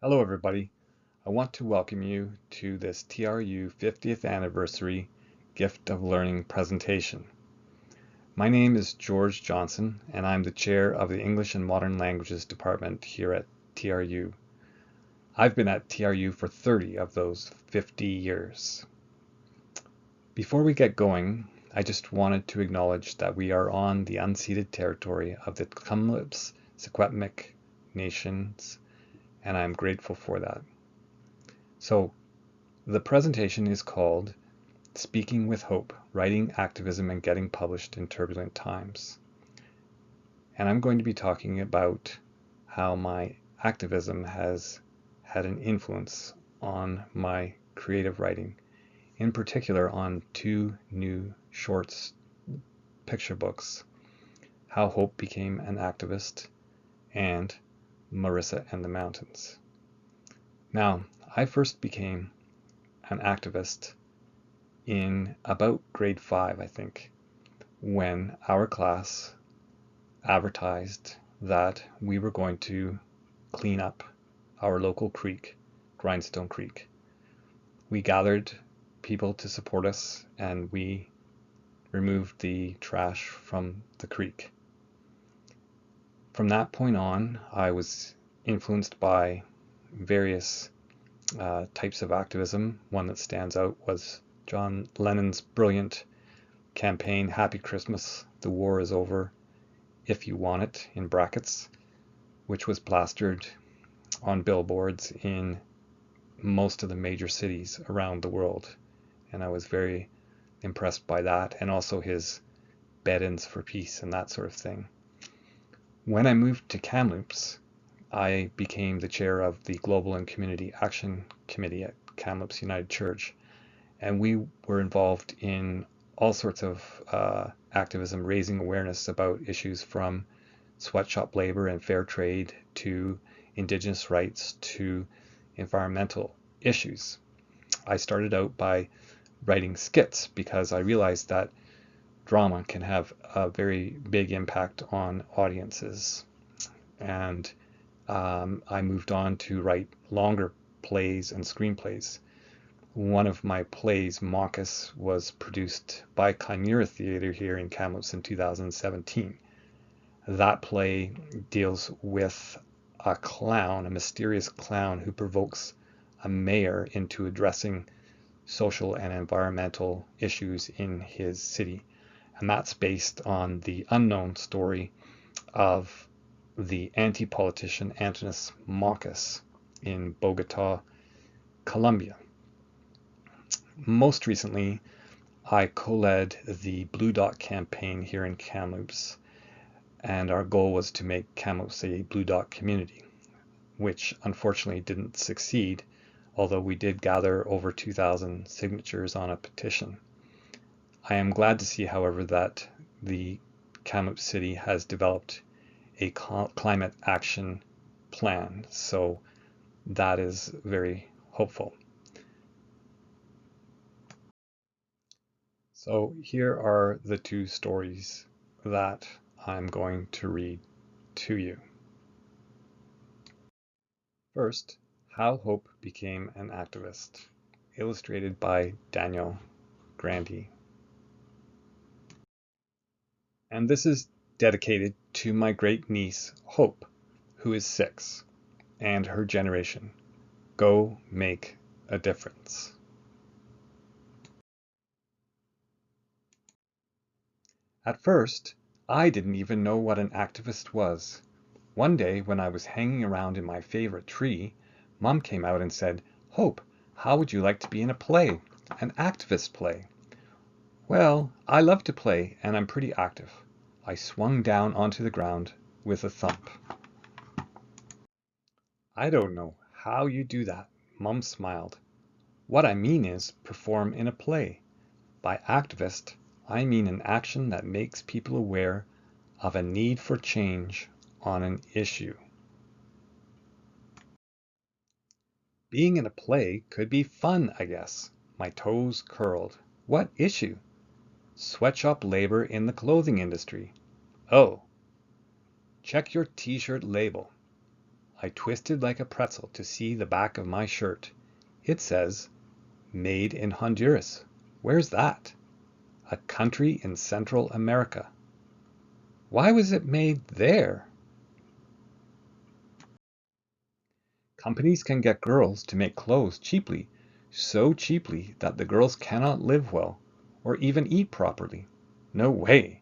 Hello everybody. I want to welcome you to this TRU 50th Anniversary Gift of Learning presentation. My name is George Johnson and I'm the chair of the English and Modern Languages Department here at TRU. I've been at TRU for 30 of those 50 years. Before we get going, I just wanted to acknowledge that we are on the unceded territory of the Kamloops Secwepemc Nations, and I'm grateful for that. So the presentation is called Speaking with Hope, Writing, Activism, and Getting Published in Turbulent Times. And I'm going to be talking about how my activism has had an influence on my creative writing, in particular on two new short picture books, How Hope Became an Activist and Marissa and the Mountains. Now, I first became an activist in about grade 5, I think, when our class advertised that we were going to clean up our local creek, Grindstone Creek. We gathered people to support us and we removed the trash from the creek. From that point on, I was influenced by various types of activism. One that stands out was John Lennon's brilliant campaign, Happy Christmas, the war is over, if you want it, in brackets, which was plastered on billboards in most of the major cities around the world. And I was very impressed by that, and also his bed-ins for peace and that sort of thing. When I moved to Kamloops, I became the chair of the Global and Community Action Committee at Kamloops United Church, and we were involved in all sorts of activism, raising awareness about issues from sweatshop labor and fair trade to Indigenous rights to environmental issues. I started out by writing skits because I realized that drama can have a very big impact on audiences, and I moved on to write longer plays and screenplays. One of my plays, Maucus, was produced by Chimera Theatre here in Kamloops in 2017. That play deals with a clown, a mysterious clown who provokes a mayor into addressing social and environmental issues in his city. And that's based on the unknown story of the anti-politician Antonis Maucus in Bogota, Colombia. Most recently, I co-led the Blue Dot campaign here in Kamloops, and our goal was to make Kamloops a Blue Dot community, which unfortunately didn't succeed, although we did gather over 2,000 signatures on a petition. I am glad to see, however, that the Kamloops City has developed a climate action plan, so that is very hopeful. So here are the two stories that I'm going to read to you. First, How Hope Became an Activist, illustrated by Daniel Grandy. And this is dedicated to my great niece, Hope, who is 6, and her generation. Go make a difference. At first, I didn't even know what an activist was. One day when I was hanging around in my favorite tree, Mom came out and said, "Hope, how would you like to be in a play, an activist play?" Well, I love to play and I'm pretty active. I swung down onto the ground with a thump. I don't know how you do that, Mum smiled. What I mean is perform in a play. By activist, I mean an action that makes people aware of a need for change on an issue. Being in a play could be fun, I guess. My toes curled. What issue? Sweatshop labor in the clothing industry. Oh. Check your t-shirt label. I twisted like a pretzel to see the back of my shirt. It says, Made in Honduras. Where's that? A country in Central America. Why was it made there? Companies can get girls to make clothes cheaply, so cheaply that the girls cannot live well or even eat properly. No way.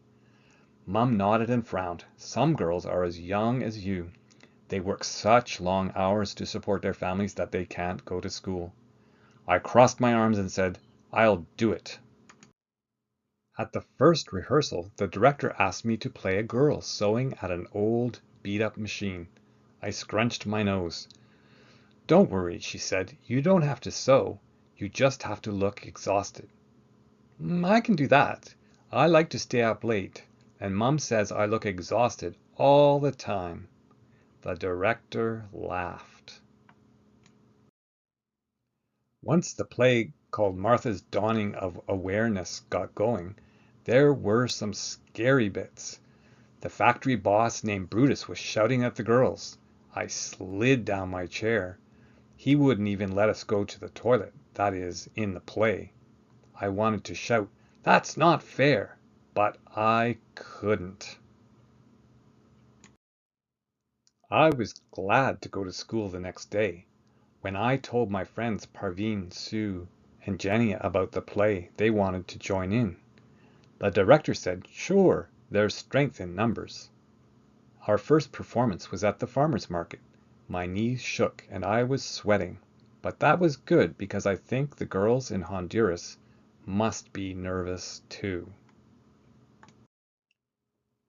Mum nodded and frowned. Some girls are as young as you. They work such long hours to support their families that they can't go to school. I crossed my arms and said, I'll do it. At the first rehearsal, the director asked me to play a girl sewing at an old, beat-up machine. I scrunched my nose. Don't worry, she said. You don't have to sew. You just have to look exhausted. I can do that. I like to stay up late, and Mum says I look exhausted all the time. The director laughed. Once the play called Martha's Dawning of Awareness got going, there were some scary bits. The factory boss named Brutus was shouting at the girls. I slid down my chair. He wouldn't even let us go to the toilet, that is, in the play. I wanted to shout, "That's not fair," but I couldn't. I was glad to go to school the next day. When I told my friends Parveen, Sue, and Jenny about the play, they wanted to join in. The director said, "Sure, there's strength in numbers." Our first performance was at the farmer's market. My knees shook and I was sweating, but that was good because I think the girls in Honduras must be nervous too.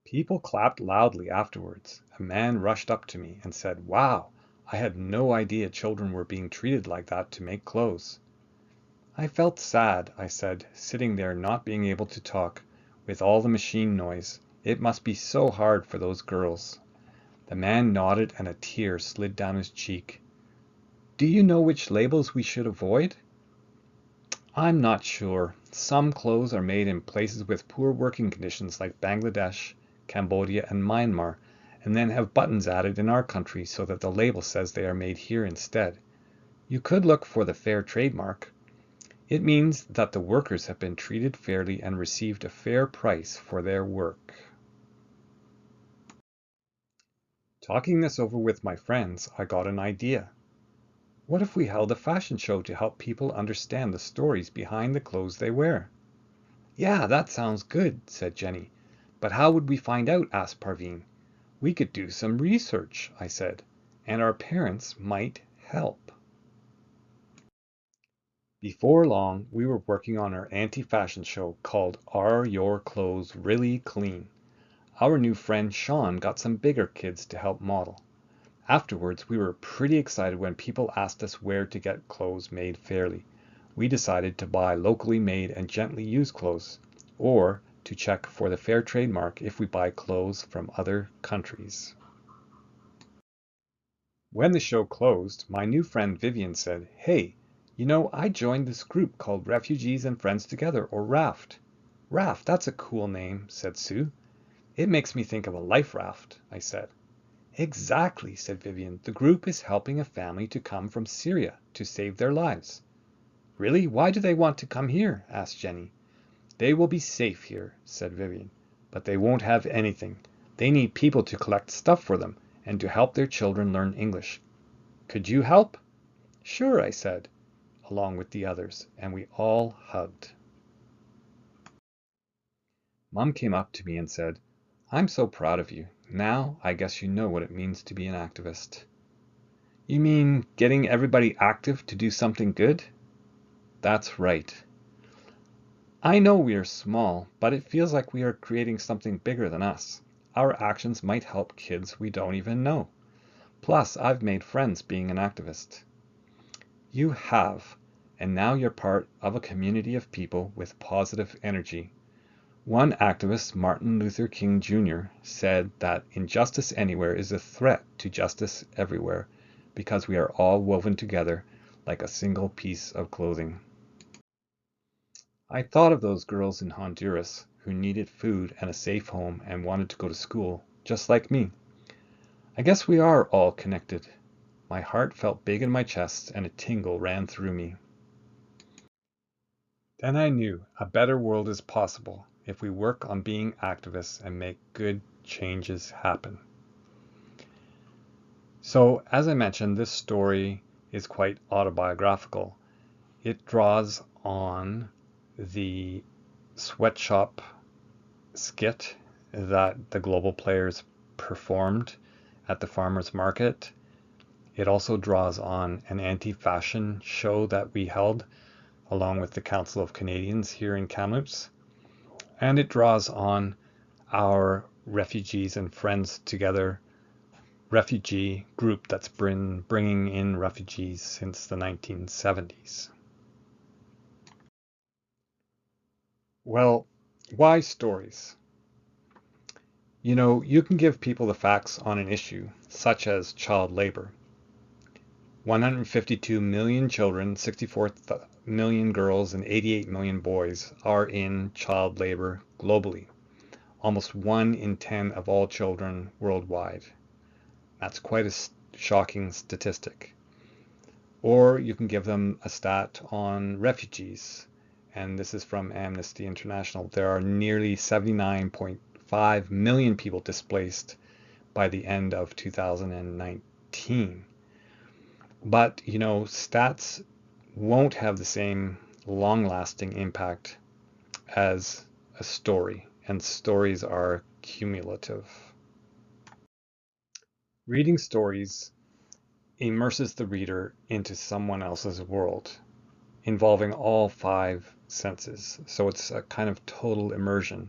People clapped loudly afterwards. A man rushed up to me and said, "Wow, I had no idea children were being treated like that to make clothes." I felt sad, I said, sitting there not being able to talk, with all the machine noise. It must be so hard for those girls. The man nodded and a tear slid down his cheek. "Do you know which labels we should avoid?" "I'm not sure. Some clothes are made in places with poor working conditions like Bangladesh, Cambodia, and Myanmar, and then have buttons added in our country so that the label says they are made here instead. You could look for the fair trade mark. It means that the workers have been treated fairly and received a fair price for their work." Talking this over with my friends, I got an idea. What if we held a fashion show to help people understand the stories behind the clothes they wear? "Yeah, that sounds good," said Jenny. "But how would we find out?" asked Parveen. "We could do some research," I said, "and our parents might help." Before long, we were working on our anti-fashion show called Are Your Clothes Really Clean? Our new friend Sean got some bigger kids to help model. Afterwards, we were pretty excited when people asked us where to get clothes made fairly. We decided to buy locally made and gently used clothes, or to check for the fair trade mark if we buy clothes from other countries. When the show closed, my new friend Vivian said, "Hey, I joined this group called Refugees and Friends Together, or RAFT." "RAFT, that's a cool name," said Sue. "It makes me think of a life raft," I said. "Exactly," said Vivian. "The group is helping a family to come from Syria to save their lives." "Really? Why do they want to come here?" asked Jenny. "They will be safe here," said Vivian, "but they won't have anything. They need people to collect stuff for them and to help their children learn English. Could you help?" "Sure," I said, along with the others, and we all hugged. Mom came up to me and said, "I'm so proud of you. Now I guess you know what it means to be an activist." "You mean getting everybody active to do something good?" "That's right. I know we are small, but it feels like we are creating something bigger than us. Our actions might help kids we don't even know. Plus, I've made friends being an activist." "You have, and now you're part of a community of people with positive energy. One activist, Martin Luther King Jr., said that injustice anywhere is a threat to justice everywhere because we are all woven together like a single piece of clothing. I thought of those girls in Honduras who needed food and a safe home and wanted to go to school, just like me. I guess we are all connected. My heart felt big in my chest and a tingle ran through me. Then I knew a better world is possible if we work on being activists and make good changes happen. So, as I mentioned, this story is quite autobiographical. It draws on the sweatshop skit that the global players performed at the farmers market. It also draws on an anti-fashion show that we held along with the Council of Canadians here in Kamloops. And it draws on our Refugees and Friends Together refugee group that's been bringing in refugees since the 1970s. Well, why stories? You know, you can give people the facts on an issue, such as child labor. 152 million children, 64 million girls, and 88 million boys are in child labor globally. Almost 1 in 10 of all children worldwide. That's quite a shocking statistic. Or you can give them a stat on refugees, and this is from Amnesty International. There are nearly 79.5 million people displaced by the end of 2019. But, you know, stats won't have the same long-lasting impact as a story, and stories are cumulative. Reading stories immerses the reader into someone else's world, involving all 5 senses. So it's a kind of total immersion.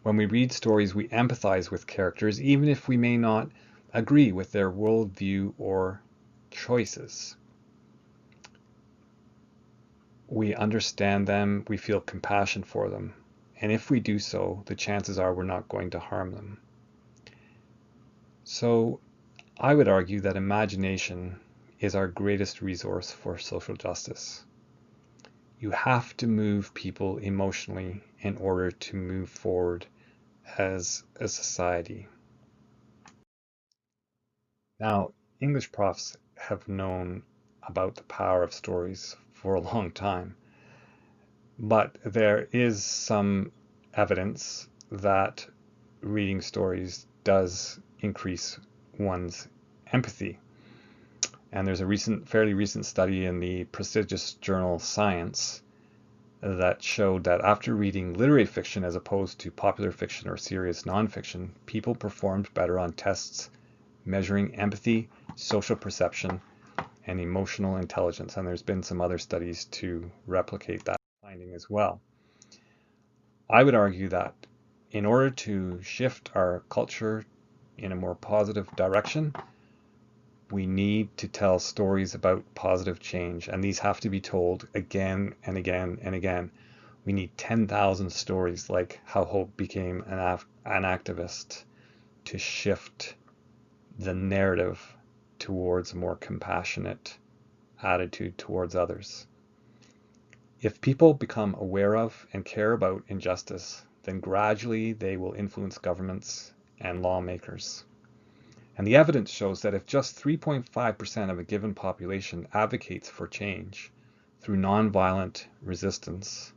When we read stories, we empathize with characters, even if we may not agree with their worldview or choices. We understand them, we feel compassion for them, and if we do so, the chances are we're not going to harm them. So I would argue that imagination is our greatest resource for social justice. You have to move people emotionally in order to move forward as a society. Now, English profs have known about the power of stories for a long time, but there is some evidence that reading stories does increase one's empathy. And there's a fairly recent study in the prestigious journal Science that showed that after reading literary fiction as opposed to popular fiction or serious nonfiction, people performed better on tests measuring empathy, social perception, and emotional intelligence. And there's been some other studies to replicate that finding as well. I would argue that in order to shift our culture in a more positive direction, we need to tell stories about positive change, and these have to be told again and again and again. We need 10,000 stories like how Hope became an activist to shift the narrative towards a more compassionate attitude towards others. If people become aware of and care about injustice, then gradually they will influence governments and lawmakers. And the evidence shows that if just 3.5% of a given population advocates for change through nonviolent resistance,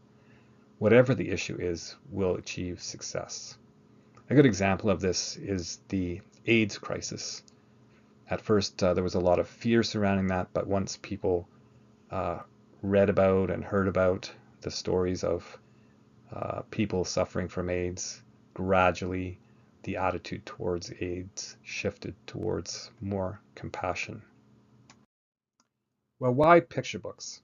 whatever the issue is, will achieve success. A good example of this is the AIDS crisis. At first, there was a lot of fear surrounding that, but once people read about and heard about the stories of people suffering from AIDS, gradually the attitude towards AIDS shifted towards more compassion. Well, why picture books?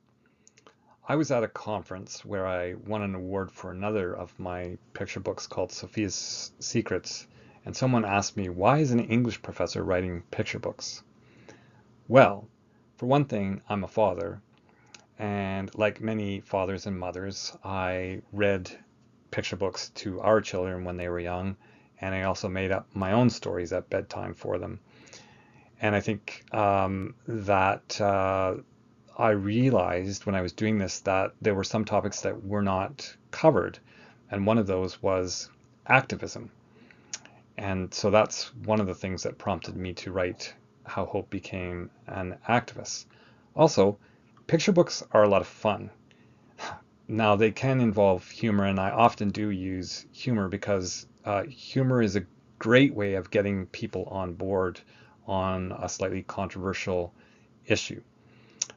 I was at a conference where I won an award for another of my picture books called Sophia's Secrets, and someone asked me, why is an English professor writing picture books? Well, for one thing, I'm a father, and like many fathers and mothers, I read picture books to our children when they were young, and I also made up my own stories at bedtime for them. And I think that I realized when I was doing this that there were some topics that were not covered, and one of those was activism. And so that's one of the things that prompted me to write How Hope Became an Activist. Also, picture books are a lot of fun. Now, they can involve humor, and I often do use humor because humor is a great way of getting people on board on a slightly controversial issue.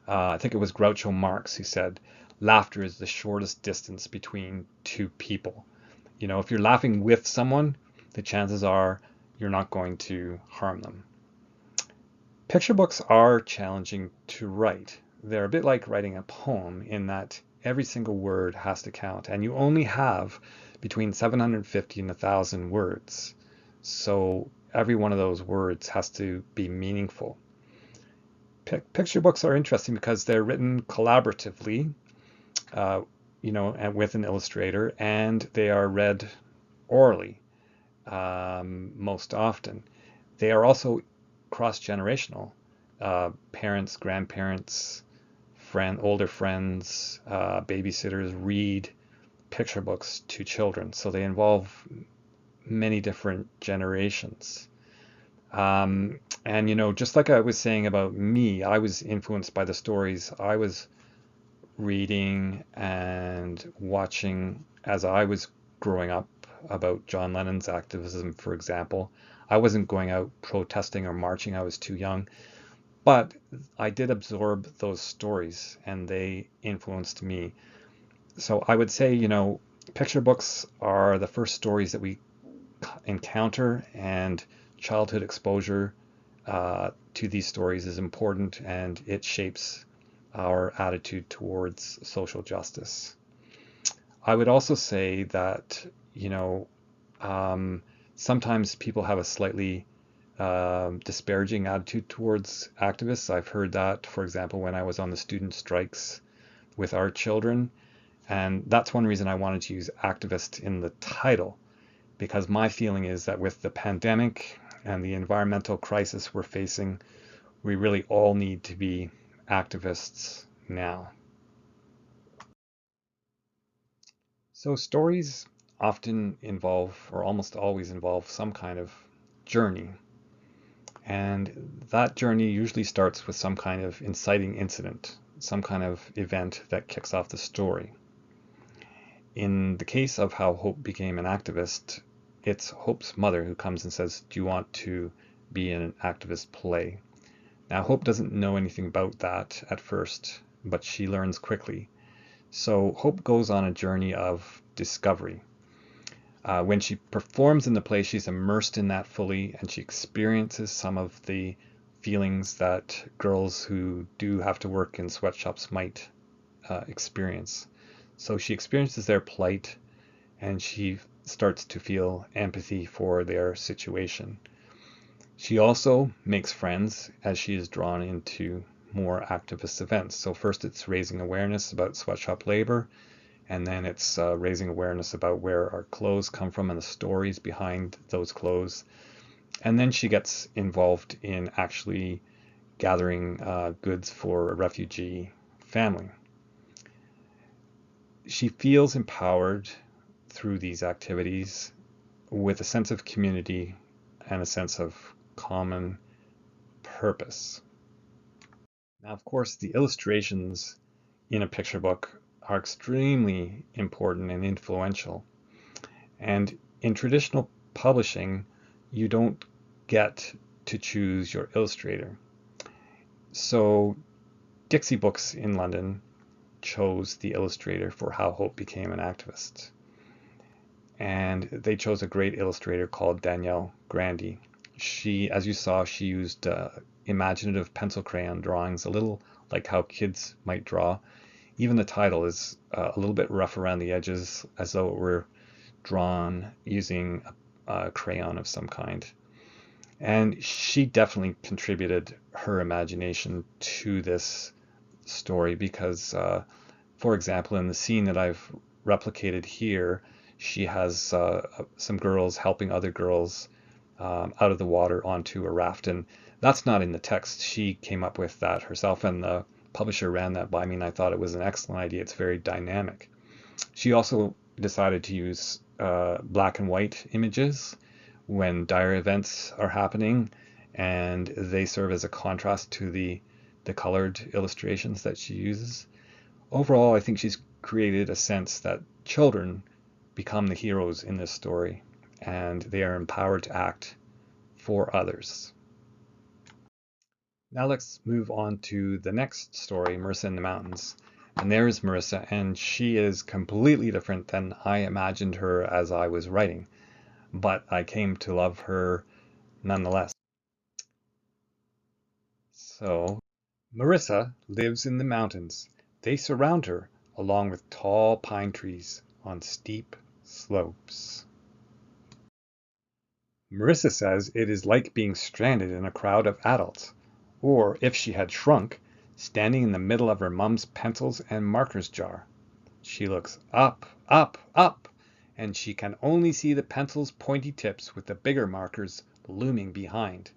I think it was Groucho Marx who said, laughter is the shortest distance between two people. You know, if you're laughing with someone, the chances are you're not going to harm them. Picture books are challenging to write. They're a bit like writing a poem in that every single word has to count, and you only have between 750 and 1,000 words. So every one of those words has to be meaningful. Picture books are interesting because they're written collaboratively, uh, and with an illustrator, and they are read orally most often. They are also cross-generational. Parents, grandparents, older friends, babysitters read picture books to children, so they involve many different generations. And just like I was saying about me, I was influenced by the stories I was reading and watching as I was growing up about John Lennon's activism, for example. I wasn't going out protesting or marching, I was too young, but I did absorb those stories and they influenced me. So I would say, picture books are the first stories that we encounter, and childhood exposure to these stories is important, and it shapes our attitude towards social justice. I would also say that, sometimes people have a slightly disparaging attitude towards activists. I've heard that, for example, when I was on the student strikes with our children. And that's one reason I wanted to use activist in the title, because my feeling is that with the pandemic and the environmental crisis we're facing, we really all need to be activists now. So stories often involve, or almost always involve, some kind of journey. And that journey usually starts with some kind of inciting incident, some kind of event that kicks off the story. In the case of How Hope Became an Activist, it's Hope's mother who comes and says, "Do you want to be in an activist play?" Now, Hope doesn't know anything about that at first, but she learns quickly. So Hope goes on a journey of discovery. When she performs in the play, she's immersed in that fully, and she experiences some of the feelings that girls who do have to work in sweatshops might experience. So she experiences their plight, and she starts to feel empathy for their situation. She also makes friends as she is drawn into more activist events. So first it's raising awareness about sweatshop labor, and then it's raising awareness about where our clothes come from and the stories behind those clothes. And then she gets involved in actually gathering goods for a refugee family. She feels empowered through these activities with a sense of community and a sense of common purpose. Now, of course, the illustrations in a picture book are extremely important and influential. And in traditional publishing, you don't get to choose your illustrator. So Dixie Books in London chose the illustrator for How Hope Became an Activist. And they chose a great illustrator called Danielle Grandy. She, as you saw, she used imaginative pencil crayon drawings, a little like how kids might draw. Even the title is a little bit rough around the edges, as though it were drawn using a crayon of some kind. And she definitely contributed her imagination to this story because, for example, in the scene that I've replicated here, she has some girls helping other girls out of the water onto a raft. And that's not in the text. She came up with that herself, and the publisher ran that by me, and I thought it was an excellent idea. It's very dynamic. She also decided to use black and white images, when dire events are happening, and they serve as a contrast to the colored illustrations that she uses. Overall, I think she's created a sense that children become the heroes in this story, and they are empowered to act for others. Now let's move on to the next story, Marissa in the Mountains. And there's Marissa, and she is completely different than I imagined her as I was writing, but I came to love her nonetheless. So, Marissa lives in the mountains. They surround her, along with tall pine trees on steep slopes. Marissa says it is like being stranded in a crowd of adults, or if she had shrunk, standing in the middle of her mum's pencils and markers jar. She looks up, up, up, and she can only see the pencil's pointy tips with the bigger markers looming behind.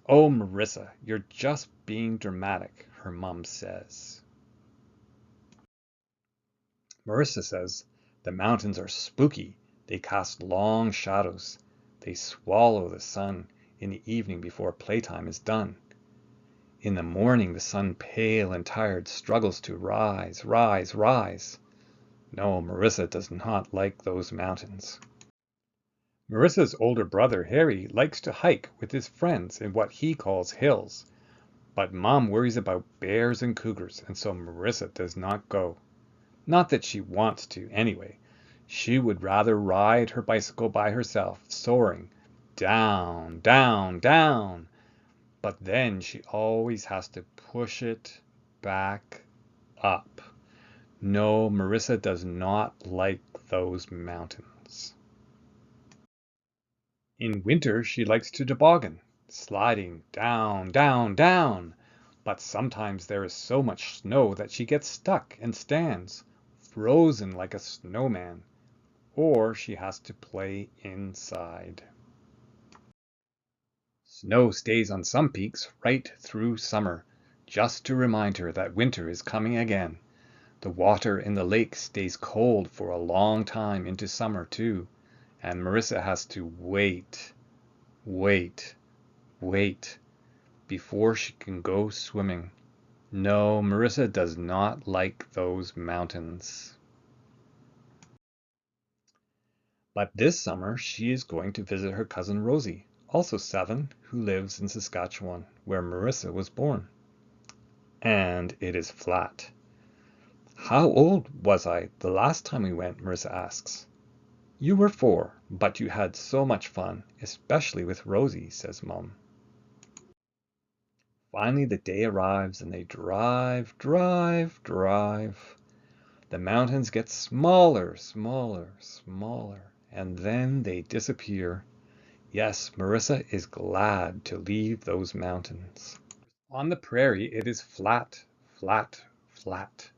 "Oh, Marissa, you're just being dramatic," her mum says. Marissa says the mountains are spooky. They cast long shadows. They swallow the sun in the evening before playtime is done. In the morning, the sun, pale and tired, struggles to rise, rise, rise. No, Marissa does not like those mountains. Marissa's older brother, Harry, likes to hike with his friends in what he calls hills. But Mom worries about bears and cougars, and so Marissa does not go. Not that she wants to, anyway. She would rather ride her bicycle by herself, soaring down, down, down. But then she always has to push it back up. No, Marissa does not like those mountains. In winter, she likes to toboggan, sliding down, down, down. But sometimes there is so much snow that she gets stuck and stands, frozen like a snowman. Or she has to play inside. Snow stays on some peaks right through summer, just to remind her that winter is coming again. The water in the lake stays cold for a long time into summer too, and Marissa has to wait, wait, wait before she can go swimming. No, Marissa does not like those mountains. But this summer she is going to visit her cousin Rosie, also 7, who lives in Saskatchewan, where Marissa was born. And it is flat. "How old was I the last time we went?" Marissa asks. "You were 4, but you had so much fun, especially with Rosie," says Mom. Finally the day arrives and they drive, drive, drive. The mountains get smaller, smaller, smaller, and then they disappear. Yes, Marissa is glad to leave those mountains. On the prairie it is flat, flat, flat.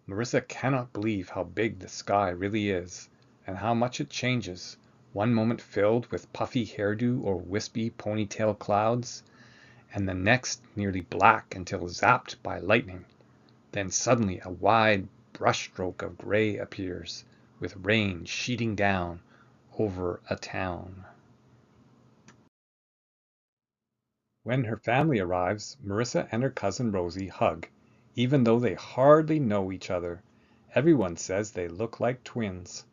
Marissa cannot believe how big the sky really is, and how much it changes, one moment filled with puffy hairdo or wispy ponytail clouds, and the next nearly black until zapped by lightning. Then suddenly a wide brushstroke of gray appears, with rain sheeting down over a town. When her family arrives, Marissa and her cousin Rosie hug, even though they hardly know each other. Everyone says they look like twins.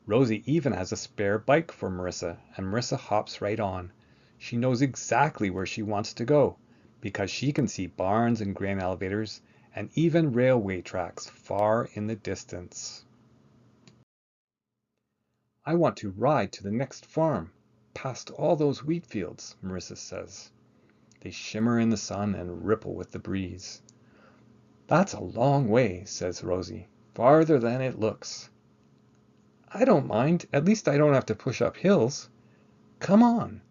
Rosie even has a spare bike for Marissa, and Marissa hops right on. She knows exactly where she wants to go, because she can see barns and grain elevators, and even railway tracks far in the distance. "I want to ride to the next farm, past all those wheat fields," Marissa says. They shimmer in the sun and ripple with the breeze. "That's a long way," says Rosie, "farther than it looks." "I don't mind, at least I don't have to push up hills. Come on."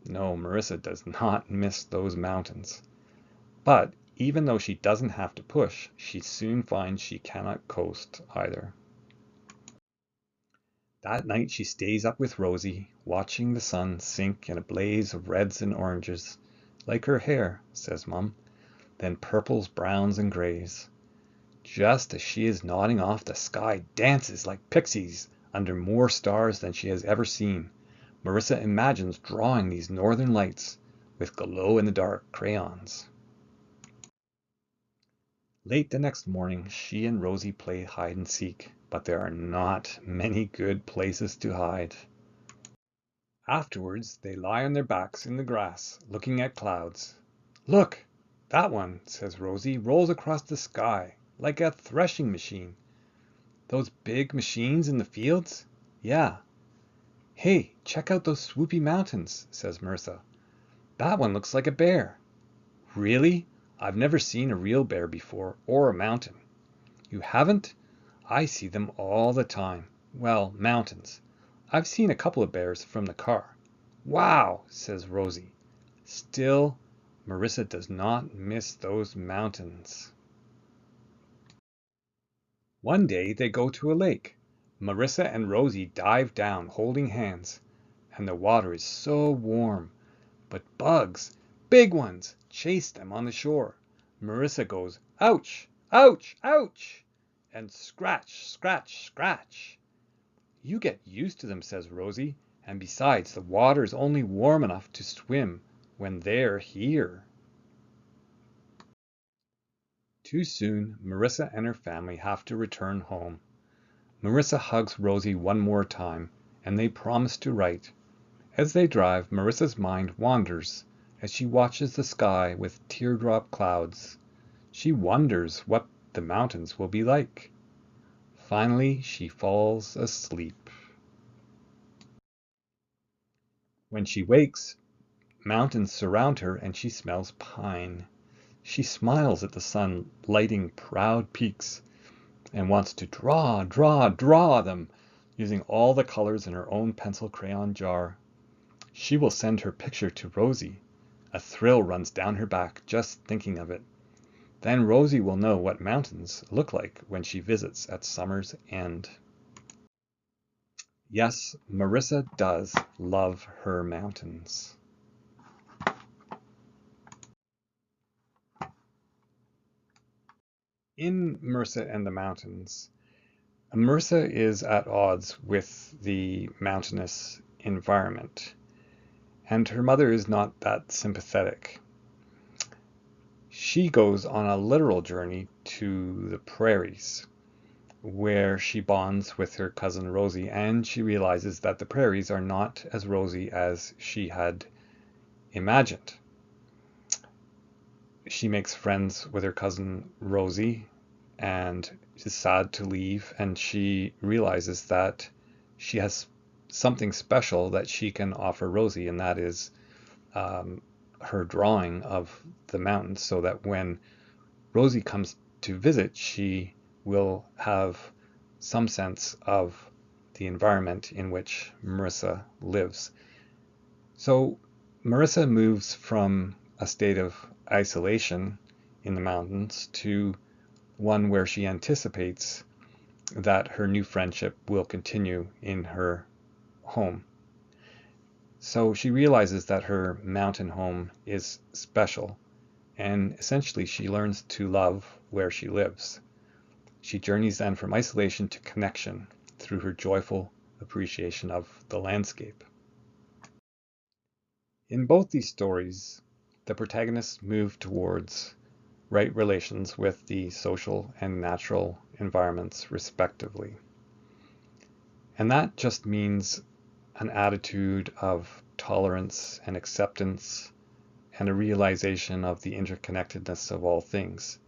No, Marissa does not miss those mountains. But even though she doesn't have to push, she soon finds she cannot coast either. That night she stays up with Rosie, watching the sun sink in a blaze of reds and oranges, "like her hair," says Mum, then purples, browns, and grays. Just as she is nodding off, the sky dances like pixies under more stars than she has ever seen. Marissa imagines drawing these northern lights with glow-in-the-dark crayons. Late the next morning, she and Rosie play hide and seek, but there are not many good places to hide. Afterwards, they lie on their backs in the grass, looking at clouds. "Look, that one," says Rosie, "rolls across the sky like a threshing machine." "Those big machines in the fields?" "Yeah." "Hey, check out those swoopy mountains," says Marissa. "That one looks like a bear." "Really? I've never seen a real bear before, or a mountain." "You haven't? I see them all the time. Well, mountains. I've seen a couple of bears from the car." "Wow," says Rosie. Still, Marissa does not miss those mountains. One day they go to a lake. Marissa and Rosie dive down holding hands, and the water is so warm. But bugs, big ones, chase them on the shore. Marissa goes, "Ouch, ouch, ouch," and scratch, scratch, scratch. "You get used to them," says Rosie, "and besides, the water is only warm enough to swim when they're here." Too soon, Marissa and her family have to return home. Marissa hugs Rosie one more time, and they promise to write. As they drive, Marissa's mind wanders as she watches the sky with teardrop clouds. She wonders what the mountains will be like. Finally, she falls asleep. When she wakes, mountains surround her and she smells pine. She smiles at the sun lighting proud peaks and wants to draw, draw, draw them using all the colors in her own pencil crayon jar. She will send her picture to Rosie. A thrill runs down her back just thinking of it. Then Rosie will know what mountains look like when she visits at summer's end. Yes, Marissa does love her mountains. In Marissa and the Mountains, Marissa is at odds with the mountainous environment, and her mother is not that sympathetic. She goes on a literal journey to the prairies, where she bonds with her cousin Rosie, and she realizes that the prairies are not as rosy as she had imagined. She makes friends with her cousin Rosie and is sad to leave, and she realizes that she has something special that she can offer Rosie, and that is her drawing of the mountains, so that when Rosie comes to visit, she will have some sense of the environment in which Marissa lives. So Marissa moves from a state of isolation in the mountains to one where she anticipates that her new friendship will continue in her home. So she realizes that her mountain home is special, and essentially she learns to love where she lives. She journeys then from isolation to connection through her joyful appreciation of the landscape. In both these stories, the protagonists move towards right relations with the social and natural environments, respectively. And that just means an attitude of tolerance and acceptance and a realization of the interconnectedness of all things.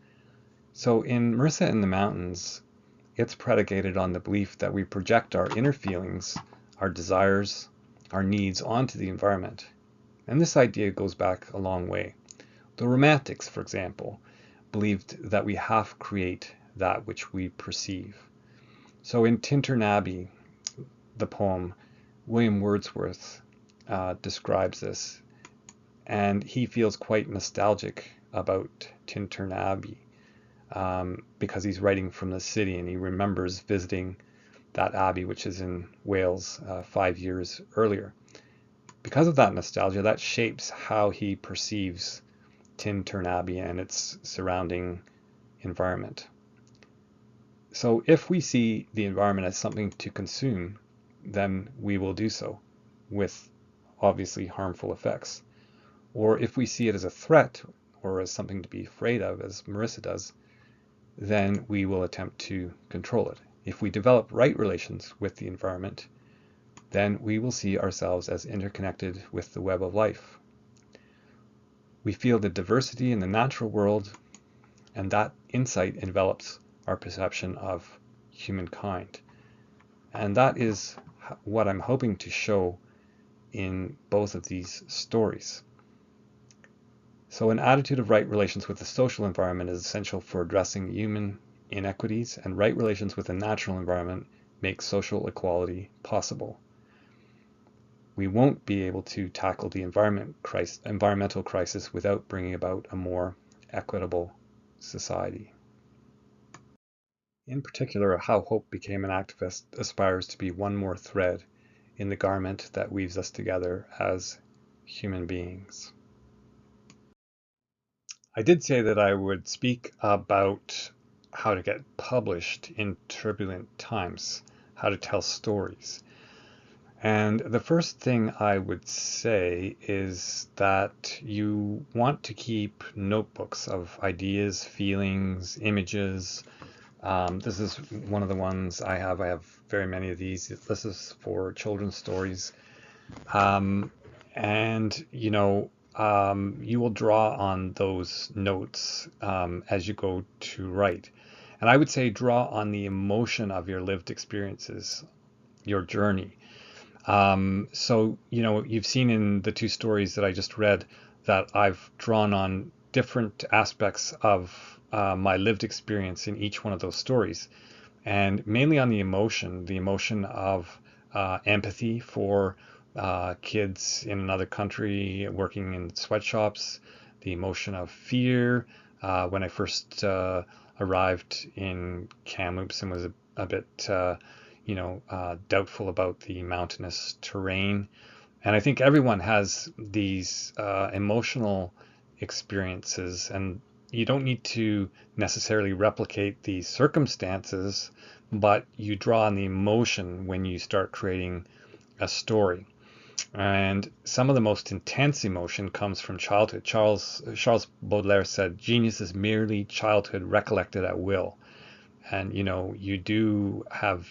So in Marissa in the Mountains, it's predicated on the belief that we project our inner feelings, our desires, our needs onto the environment. And this idea goes back a long way. The Romantics, for example, believed that we half create that which we perceive. So in Tintern Abbey, the poem, William Wordsworth describes this, and he feels quite nostalgic about Tintern Abbey because he's writing from the city and he remembers visiting that abbey, which is in Wales 5 years earlier. Because of that nostalgia, that shapes how he perceives Tintern Abbey and its surrounding environment. So if we see the environment as something to consume, then we will do so. with obviously harmful effects. Or if we see it as a threat or as something to be afraid of, as Marissa does, then we will attempt to control it. If we develop right relations with the environment, then we will see ourselves as interconnected with the web of life. We feel the diversity in the natural world, and that insight envelops our perception of humankind. And that is what I'm hoping to show in both of these stories. So an attitude of right relations with the social environment is essential for addressing human inequities, and right relations with the natural environment make social equality possible. We won't be able to tackle the environmental crisis without bringing about a more equitable society. In particular, How Hope Became an Activist aspires to be one more thread in the garment that weaves us together as human beings. I did say that I would speak about how to get published in turbulent times, how to tell stories. And the first thing I would say is that you want to keep notebooks of ideas, feelings, images. This is one of the ones I have. I have very many of these. This is for children's stories. And, you will draw on those notes as you go to write. And I would say draw on the emotion of your lived experiences, your journey. So, you've seen in the two stories that I just read that I've drawn on different aspects of my lived experience in each one of those stories, and mainly on the emotion of empathy for kids in another country working in sweatshops, the emotion of fear when I first arrived in Kamloops and was a bit doubtful about the mountainous terrain. And I think everyone has these emotional experiences, and you don't need to necessarily replicate the circumstances, but you draw on the emotion when you start creating a story. And some of the most intense emotion comes from childhood. Charles Baudelaire said, "Genius is merely childhood recollected at will." And you do have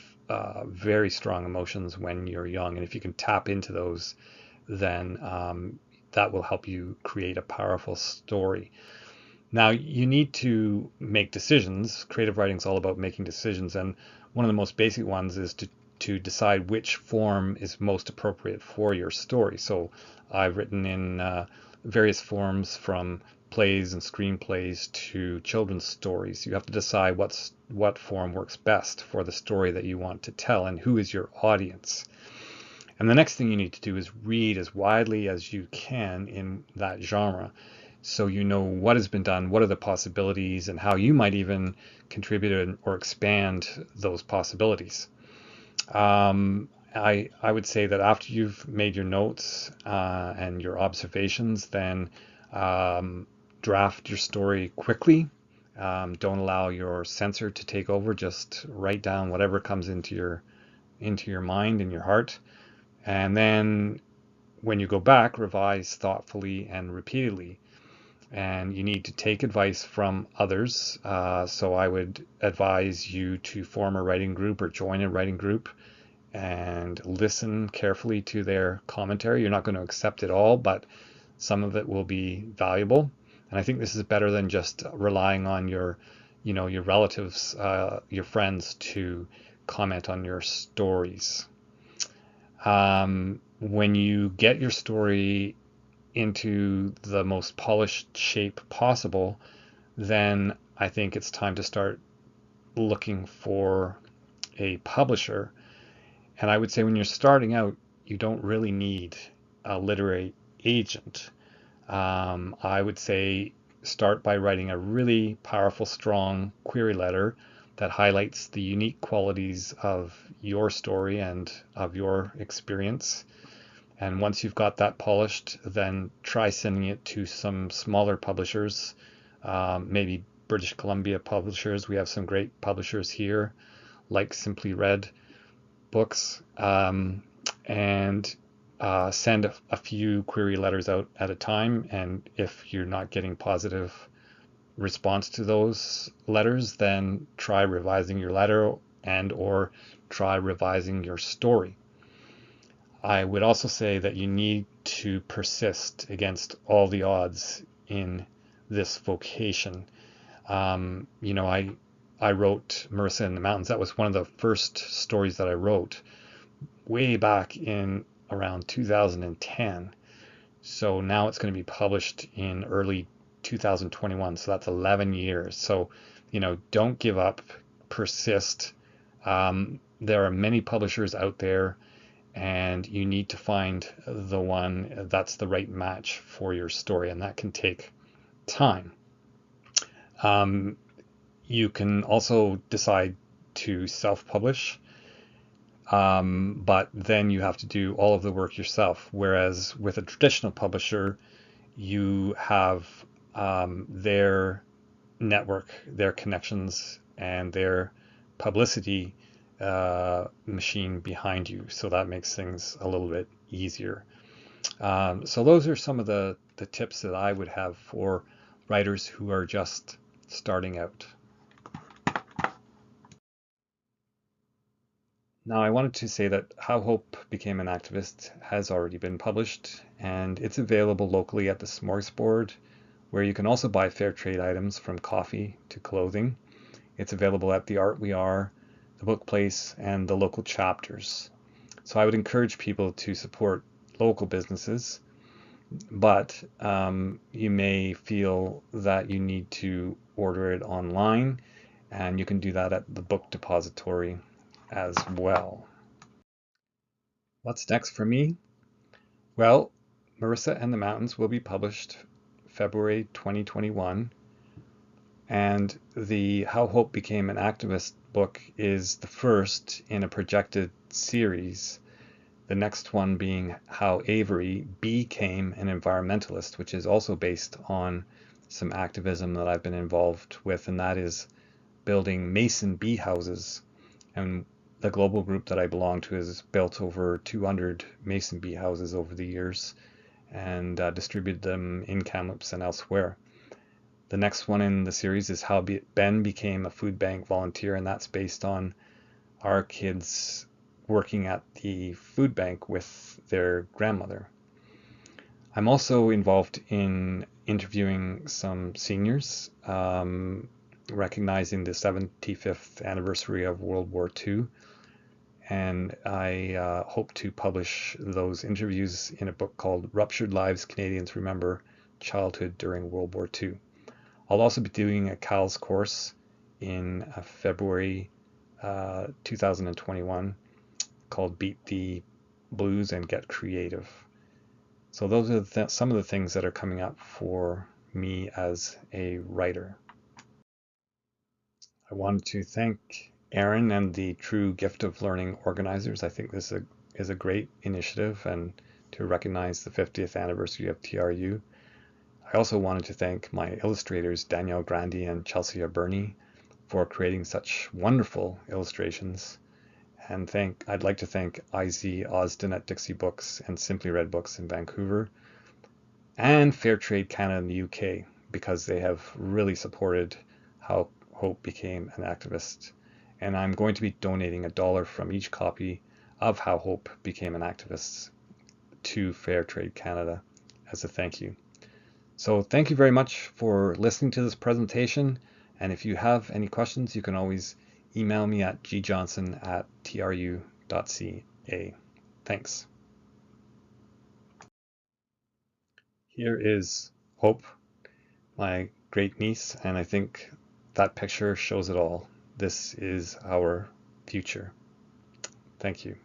very strong emotions when you're young, and if you can tap into those, then that will help you create a powerful story. Now, you need to make decisions. Creative writing is all about making decisions, and one of the most basic ones is to decide which form is most appropriate for your story. So I've written in various forms, from plays and screenplays to children's stories. You have to decide what form works best for the story that you want to tell and who is your audience. And the next thing you need to do is read as widely as you can in that genre, so you know what has been done, what are the possibilities, and how you might even contribute or expand those possibilities. I would say that after you've made your notes and your observations, then draft your story quickly. Don't allow your censor to take over. Just write down whatever comes into your mind and your heart, and then when you go back, revise thoughtfully and repeatedly. And you need to take advice from others. So I would advise you to form a writing group or join a writing group and listen carefully to their commentary. You're not going to accept it all, but some of it will be valuable. And I think this is better than just relying on your relatives, your friends to comment on your stories. When you get your story into the most polished shape possible, then I think it's time to start looking for a publisher. And I would say when you're starting out, you don't really need a literary agent. I would say start by writing a really powerful, strong query letter that highlights the unique qualities of your story and of your experience. And once you've got that polished, then try sending it to some smaller publishers, maybe British Columbia publishers. We have some great publishers here, like Simply Read Books. And send a few query letters out at a time, and if you're not getting positive response to those letters, then try revising your letter and or try revising your story. I would also say that you need to persist against all the odds in this vocation. I wrote Marissa in the Mountains. That was one of the first stories that I wrote way back in around 2010. So now it's going to be published in early 2021. So that's 11 years. So, don't give up, persist. There are many publishers out there, and you need to find the one that's the right match for your story, and that can take time. You can also decide to self-publish, but then you have to do all of the work yourself. Whereas with a traditional publisher, you have their network, their connections, and their publicity machine behind you. So that makes things a little bit easier. So those are some of the tips that I would have for writers who are just starting out. Now, I wanted to say that How Hope Became an Activist has already been published, and it's available locally at the Smorgasbord, where you can also buy fair trade items from coffee to clothing. It's available at the Art We Are, the Book Place, and the local chapters. So I would encourage people to support local businesses, but you may feel that you need to order it online, and you can do that at the Book Depository as well. What's next for me? Well, Marissa and the Mountains will be published February 2021, and the How Hope Became an Activist book is the first in a projected series. The next one being How Avery Became an Environmentalist, which is also based on some activism that I've been involved with, and that is building mason bee houses. And the global group that I belong to has built over 200 mason bee houses over the years and distributed them in Kamloops and elsewhere. The next one in the series is How Ben Became a Food Bank Volunteer, and that's based on our kids working at the food bank with their grandmother. I'm also involved in interviewing some seniors, recognizing the 75th anniversary of World War II. And I hope to publish those interviews in a book called Ruptured Lives, Canadians Remember Childhood During World War II. I'll also be doing a CALS course in February 2021 called Beat the Blues and Get Creative. So those are some of the things that are coming up for me as a writer. I wanted to thank Aaron and the True Gift of Learning organizers. I think this is a great initiative, and to recognize the 50th anniversary of TRU. I also wanted to thank my illustrators, Danielle Grandi and Chelsea Burney, for creating such wonderful illustrations. And I'd like to thank IZ Osden at Dixie Books and Simply Read Books in Vancouver, and Fair Trade Canada in the UK, because they have really supported How Hope Became an Activist. And I'm going to be donating $1 from each copy of How Hope Became an Activist to Fair Trade Canada as a thank you. So thank you very much for listening to this presentation. And if you have any questions, you can always email me at gjohnson@tru.ca. Thanks. Here is Hope, my great niece, and I think that picture shows it all. This is our future. Thank you.